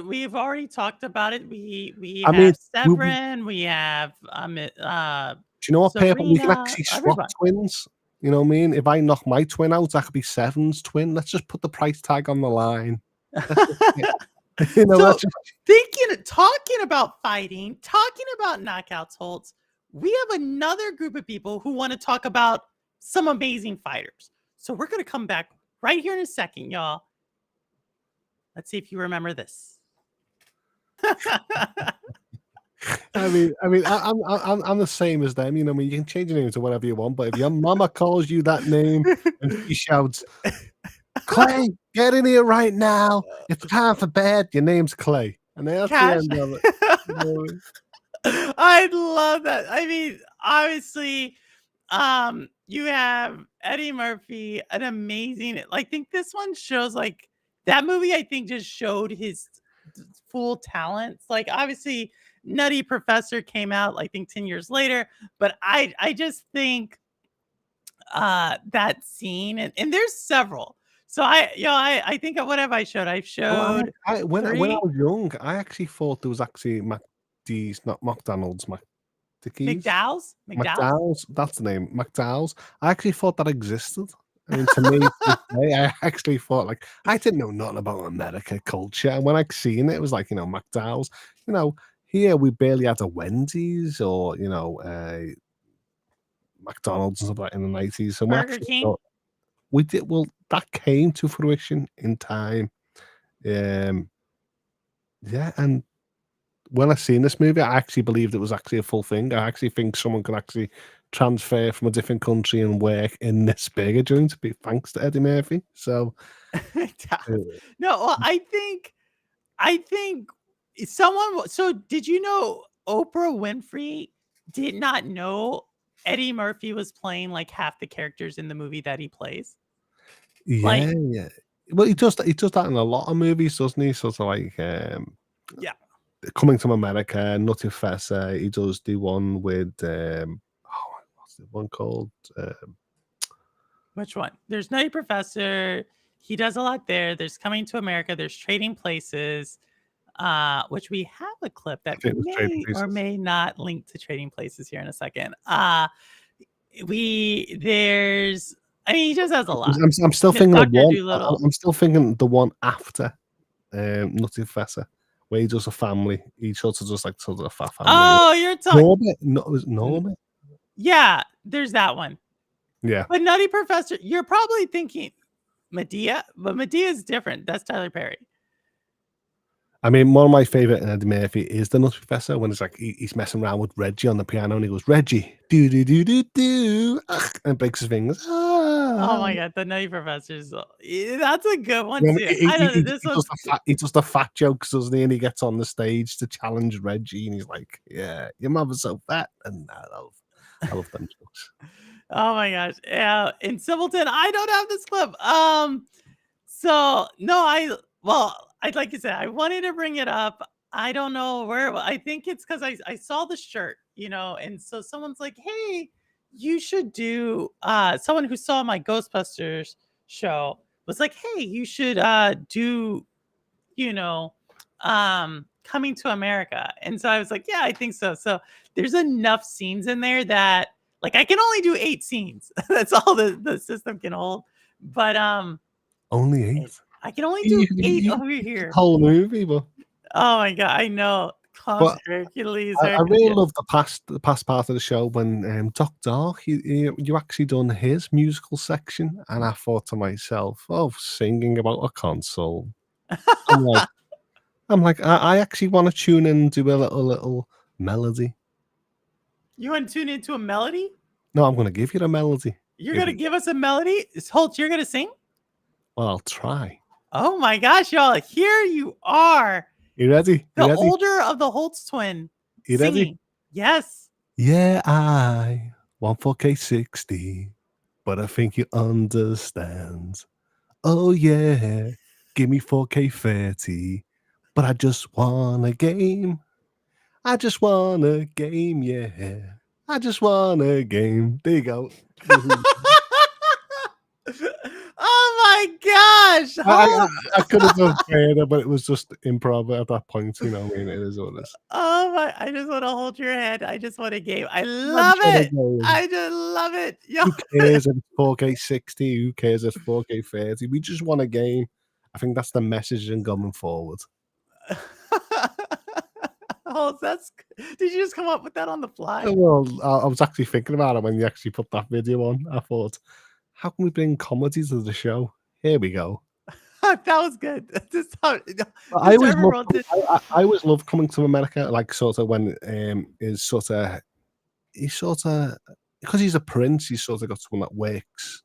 we've already talked about it. We have Severin, we have do you know what, Purple? We can actually swap twins. You know what I mean? If I knock my twin out, that could be Seven's twin. Let's just put the price tag on the line. Talking about fighting, talking about knockouts, Holtz, we have another group of people who want to talk about some amazing fighters. So we're going to come back right here in a second, y'all. Let's see if you remember this. I mean, I'm the same as them. You can change your name to whatever you want, but if your mama calls you that name and she shouts, Clay, get in here right now. It's time for bed. Your name's Clay. And that's the Cash. end of it. You know, I love that. I mean, obviously, you have Eddie Murphy, an amazing. I think this one shows like that movie. I think just showed his full talents. Like obviously, Nutty Professor came out, I think 10 years later, but I just think that scene and there's several. So I think what have I showed? I've well, showed when I three was young, I actually thought there was actually McDee's, not McDonald's, McDickies. McDowell's. McDowell's, that's the name, McDowell's. I actually thought that existed. I mean, to me, to this day, I actually thought like I didn't know nothing about America culture, and when I seen it, it was like McDowell's. Here we barely had a Wendy's or McDonald's and stuff like in the 90s. So we Burger actually King. thought we did well. That came to fruition in time. Yeah, and when I seen this movie, I actually believed it was actually a full thing. I actually think someone could actually transfer from a different country and work in this burger joint, thanks to Eddie Murphy. So, No, well, I think someone. So, did you know Oprah Winfrey did not know Eddie Murphy was playing like half the characters in the movie that he plays? yeah. Well, he does that in a lot of movies, doesn't he? Sort of like, Yeah. Coming to America, Nutty Professor. He does the one with, what's the one called? Which one? There's Nutty Professor. He does a lot there. There's Coming to America. There's Trading Places, which we have a clip that think it was Trading may or Places. may not link to Trading Places here in a second. He just has a lot. I'm still His thinking of Dr. one. Dolittle. I'm still thinking the one after Nutty Professor, where he does a family. He sort of does like sort of a fat family. Oh, you're talking. Norbit? No, it was Norbit. Yeah, there's that one. Yeah. But Nutty Professor, you're probably thinking Medea, but Medea is different. That's Tyler Perry. I mean, one of my favorite Eddie Murphy is the Nutty Professor when it's like he's messing around with Reggie on the piano and he goes, Reggie, do do do do do, and breaks his fingers. Oh my god, the Nutty Professor's that's a good one Then too. he I don't know. he does the fat jokes, doesn't he? And he gets on the stage to challenge Reggie, and he's like, "Yeah, your mother's so fat," and I love them jokes. Oh my gosh. Yeah. In Simpleton, I don't have this clip. So no, I'd like you said, I wanted to bring it up. I don't know where. I think it's because I saw the shirt, and so someone's like, hey, you should do someone who saw my Ghostbusters show was like, hey, you should do, Coming to America. And so I was like, yeah, I think so. So there's enough scenes in there that like I can only do 8 scenes. That's all the system can hold. But Only 8. I can only do 8 you over here. Whole movie, but Oh my god, I know. Clowns, Hercules. I really love the past part of the show when Doc Dark, you actually done his musical section, and I thought to myself, oh, singing about a console. I'm like, I actually want to tune in and do a little melody. You want to tune into a melody? No, I'm going to give you the melody. You're going to give us a melody? Holtz, you're going to sing? Well, I'll try. Oh my gosh, y'all. Here you are. You ready? The older of the Holtz twin. You ready? Singing. Yes. Yeah, I want 4K60, but I think you understand. Oh yeah, give me 4K30, but I just want a game. I just want a game, yeah. I just want a game. There you go. Oh my gosh. I could have done better, but it was just improv at that point. I mean, it is what it is. Oh my, I just want to hold your head. I just want a game. I love it. I just love it. Yo. Who cares if it's 4K60? Who cares if it's 4K30? We just want a game. I think that's the messaging going forward. Oh, did you just come up with that on the fly? Well, I was actually thinking about it when you actually put that video on. I thought, how can we bring comedy to the show? Here we go. That was good. I always love Coming to America, like sort of when he's sort of because he's a prince, he's sort of got someone that works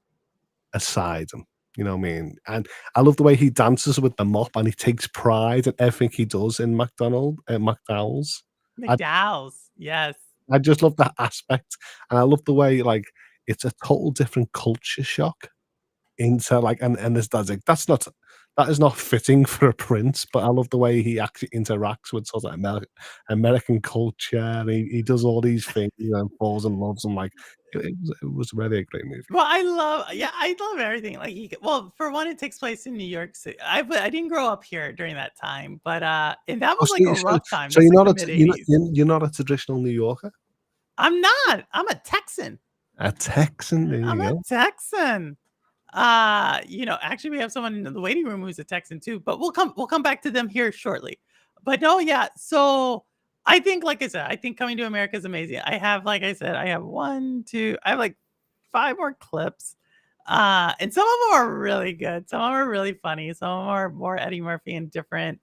aside him. You know what I mean? And I love the way he dances with the mop and he takes pride in everything he does in McDowell's. McDowell's, yes. I just love that aspect, and I love the way like it's a total different culture shock into like, and this that's like that is not fitting for a prince, but I love the way he actually interacts with sort of American culture. And he does all these things, falls in love, and like it was really a great movie. Well, I love everything. Like, well, for one, it takes place in New York City. I didn't grow up here during that time, but and that was like a rough time. So That's you're like not the a mid-80s. you're not a traditional New Yorker, I'm not. I'm a Texan. a Texan. There I'm you a go. Texan. Actually, we have someone in the waiting room who's a Texan too, but we'll come back to them here shortly. But no, yeah. So I think, like I said, I think Coming to America is amazing. I have, like I said, I have like 5 more clips. And some of them are really good. Some of them are really funny. Some of them are more Eddie Murphy and different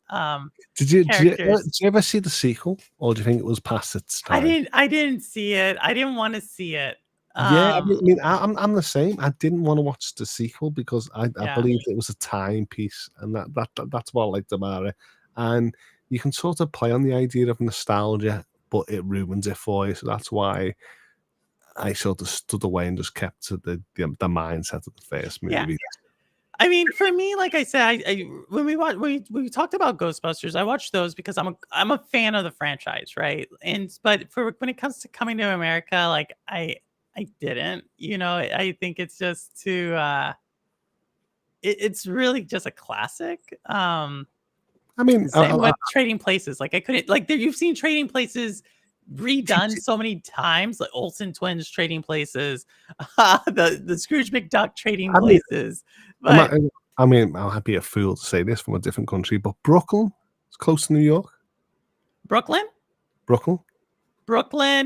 Did you characters. ever see the sequel, or do you think it was past its time? I didn't see it. I didn't want to see it. Yeah, I mean, I'm the same. I didn't want to watch the sequel because I Yeah. believed it was a timepiece, and that's what I liked about it. And you can sort of play on the idea of nostalgia, but it ruins it for you. So that's why I sort of stood away and just kept to the mindset of the first movie. Yeah. I mean, for me, like I said, when we talked about Ghostbusters, I watched those because I'm a fan of the franchise, right? But when it comes to Coming to America, like I didn't, I think it's just too it's really just a classic. I mean, Same with Trading Places. Like I couldn't, like, you've seen Trading Places redone so many times, like Olsen Twins Trading Places, the Scrooge McDuck Trading Places. But I mean, I'll be a fool to say this from a different country, but Brooklyn is close to New York. Brooklyn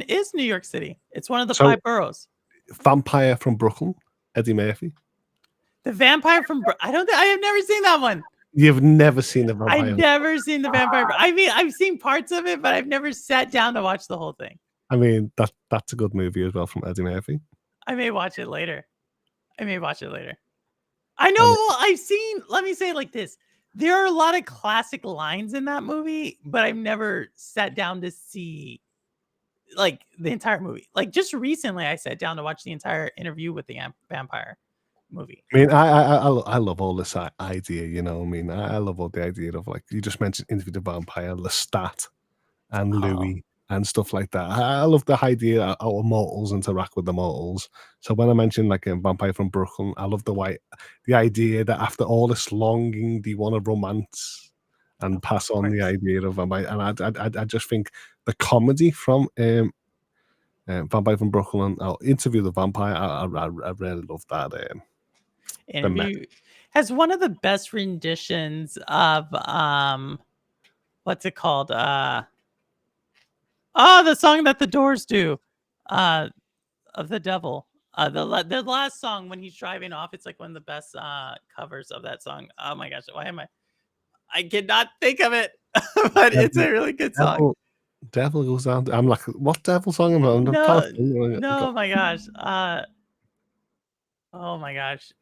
is New York City. It's one of the 5 boroughs. Vampire from Brooklyn, Eddie Murphy. The Vampire from I have never seen that one. You've never seen the Vampire? I've never seen the Vampire. I mean, I've seen parts of it, but I've never sat down to watch the whole thing. I mean, that's a good movie as well from Eddie Murphy. I may watch it later. I know. Well, I've seen. Let me say it like this: there are a lot of classic lines in that movie, but I've never sat down to see like the entire movie. Like just recently, I sat down to watch the entire Interview with the Vampire movie. I mean, I love all this idea. I mean, I love all the idea of, like you just mentioned, Interview with the Vampire, Lestat, and Louis. And stuff like that. I love the idea that our mortals interact with the mortals. So when I mentioned like a Vampire from Brooklyn, I love the idea that after all this longing, they want to romance and pass on the idea of vampire. And I just think the comedy from Vampire from Brooklyn, Interview with the Vampire, I really love that. Interview has one of the best renditions of what's it called? The song that the Doors do, of the Devil. The last song when he's driving off, it's like one of the best covers of that song. Oh my gosh, I cannot think of it, but it's a really good song. Devil goes down. I'm like, what devil song am I? No, my gosh. Oh my gosh.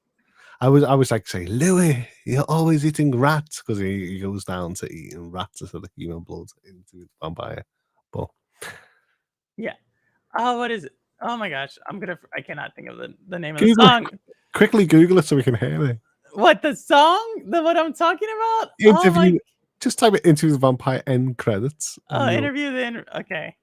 I was like saying, Louis, you're always eating rats, because he goes down to eating rats instead of human blood into the vampire. But yeah. Oh, what is it? Oh my gosh. I cannot think of the name of the song. Quickly Google it so we can hear it. What, the song? What I'm talking about? Interview. Just type it Interview with the Vampire end credits. Okay.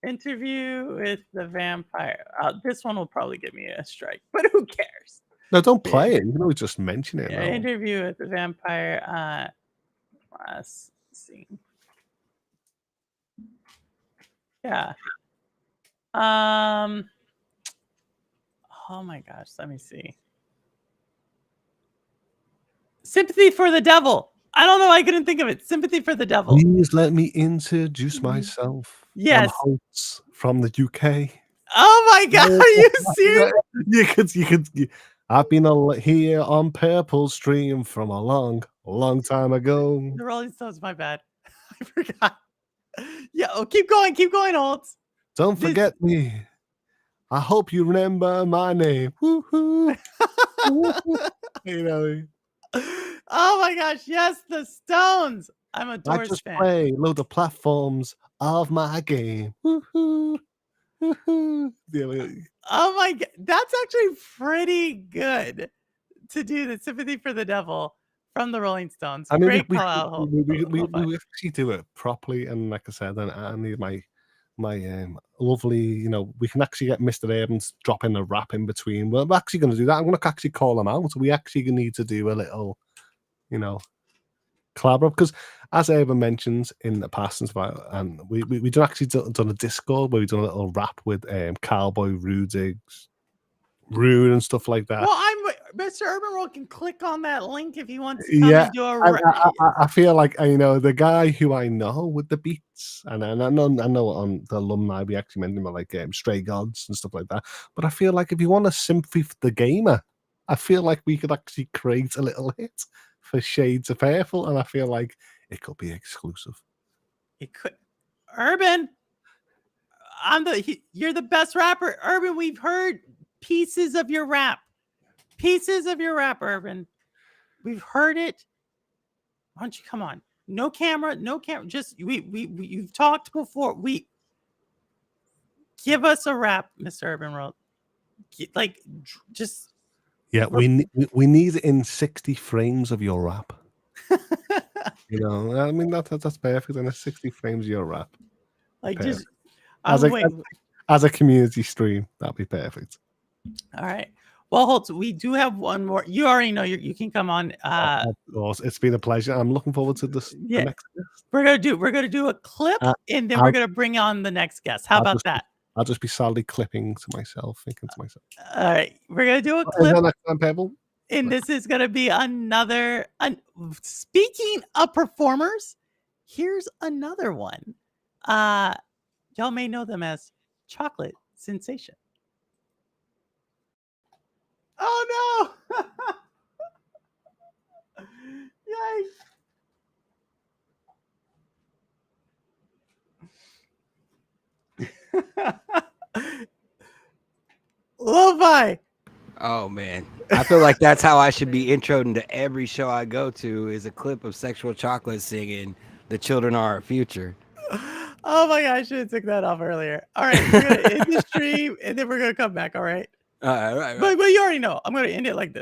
Interview with the Vampire. This one will probably give me a strike, but who cares? No, don't play it. You can always just mention it. Yeah, Interview with the Vampire. Last scene. Yeah. Oh my gosh, let me see. Sympathy for the Devil. I don't know why I couldn't think of it. Sympathy for the Devil. Please let me introduce myself. Yes. I'm Holtz from the UK. Oh my god, are you serious? You could. I've been here on Purple Stream from a long time ago. The Rolling Stones, my bad. I forgot. Yeah, keep going, Holtz. Don't forget me. I hope you remember my name. Woo-hoo. You know, Oh my gosh, yes, the Stones. I'm a I Doors just fan. play load of platforms of my game. Woohoo. Woohoo. Yeah, Oh my god, that's actually pretty good to do the Sympathy for the Devil from the Rolling Stones. I mean, Great call out. we actually do it properly, and like I said, and I need my lovely, we can actually get Mr. Evans dropping a rap in between. We're actually going to do that. I'm going to actually call him out. We actually need to do a little, collab up because, as Evan mentions in the past, and we done actually done a Discord where we done a little rap with Cowboy Rudig's Rude and stuff like that. Well, Mr. Urban World can click on that link if he wants to come and do I feel like the guy who I know with the beats, and I know on the alumni we actually mentioned about like Stray Gods and stuff like that. But I feel like if you want a sympathy for the gamer, I feel like we could actually create a little hit for Shades of Purple, and I feel like it could be exclusive. It could. Urban, you're the best rapper. Urban, we've heard pieces of your rap. Urban. We've heard it. Why don't you come on? No camera. Just you've talked before. Give us a rap, Mr. Urban World. Yeah, we need it in 60 frames of your rap. I mean that's perfect. And 60 frames of your rap. Just as a community stream, that'd be perfect. All right. Well, Holtz, we do have one more. You already know you can come on. Of course, it's been a pleasure. I'm looking forward to this. Yeah, the next we're gonna do a clip, and then we're gonna bring on the next guest. How about that? I'll just be sadly clipping to myself, thinking to myself. All right, we're gonna do a clip, and this is gonna be another. Speaking of performers, here's another one. Y'all may know them as Chocolate Sensation. Oh no! Yikes! Lo-fi. Oh man, I feel like that's how I should be introed into every show I go to. Is a clip of Sexual Chocolate singing "The Children Are Our Future." Oh my gosh, I should have took that off earlier. All right, we're gonna end the stream, and then we're gonna come back. All right. Right. But you already know. I'm gonna end it like this.